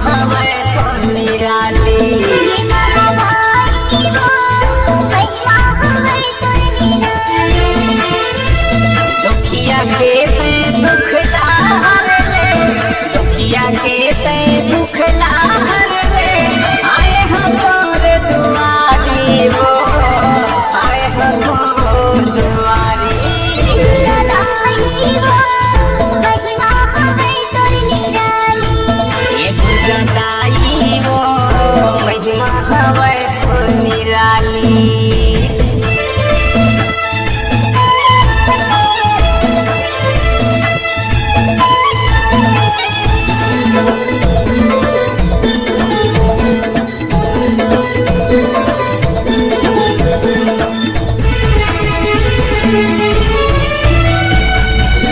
हवे तो निराली। दुखिया के ते दुखला हर ले, दुखिया के ते दुखला हर ले, आए हम तोर दुआरी वो, आए हम तोर दुआरी। ये दुर्गादाई वो महिमा हवे तो निराली।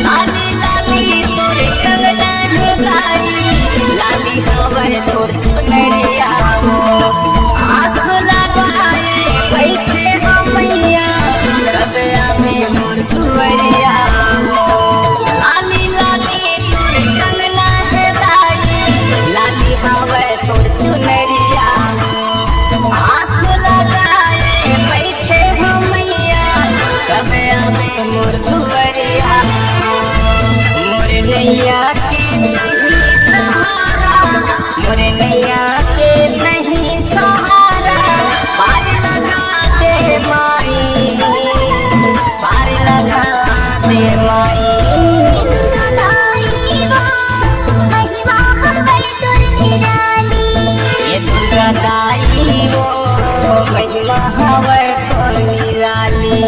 लाली लाली तोरे कंगना ढोलाई, लाली हवे तोर चुनरिया वो, आँख लगाए बैठे हम मैया, रबिया में मोर दुआरिया वो। लाली लाली तोरे कंगना ढोलाई, लाली हवे तोर चुनरिया वो, आँख लगाए बैठे हम मैया, रबिया में मोर दुआरिया। मोर नैया के नहीं सहारा, मोर नैया के नहीं सहारा, पार लगा दे माई, पार लगा दे माई। ये दुर्गादाई वो महिमा हवे तो निराली।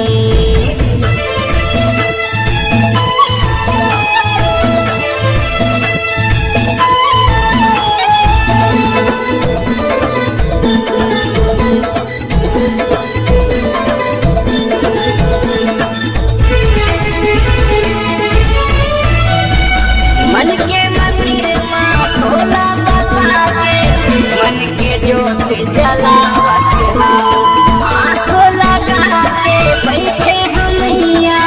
मन के मंदिर माँ भोला बसा के, मन के ज्योत जलावत हम, आँसू लगा के बैठे हम मैया,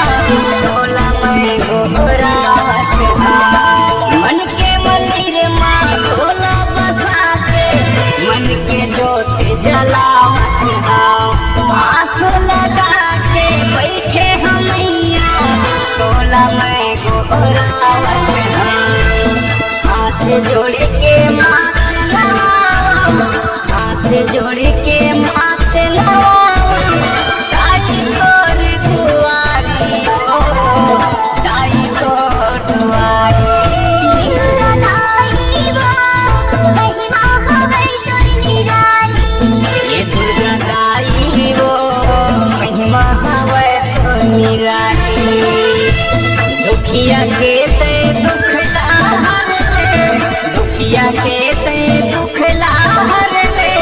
भोला मैं गोहरावत हम। मन के मंदिर माँ भोला बसा के, मन के ज्योत जलावत हम, आँसू लगा के बैठे हम मैया, भोला मैं गोहरावत हम। हाथ जोड़ के माथ नवावा, हाथ जोड़ के माथ नवावा, दाई तोर दुआरी ओ, दाई तोर दुआरी। ये दुर्गादाई वो महिमा हवे तो निराली। दुखिया के ते दुखला हर ले, दुखिया के ते दुखला हर ले,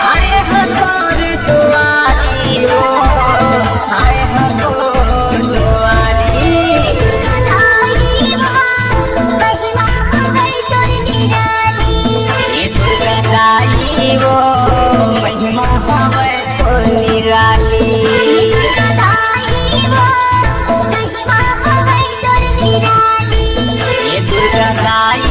आए हम तोर दुआरी वो, आए हम तोर दुआरी। ये दुर्गादाई वो महिमा हवे तो निराली। ये दुर्गादाई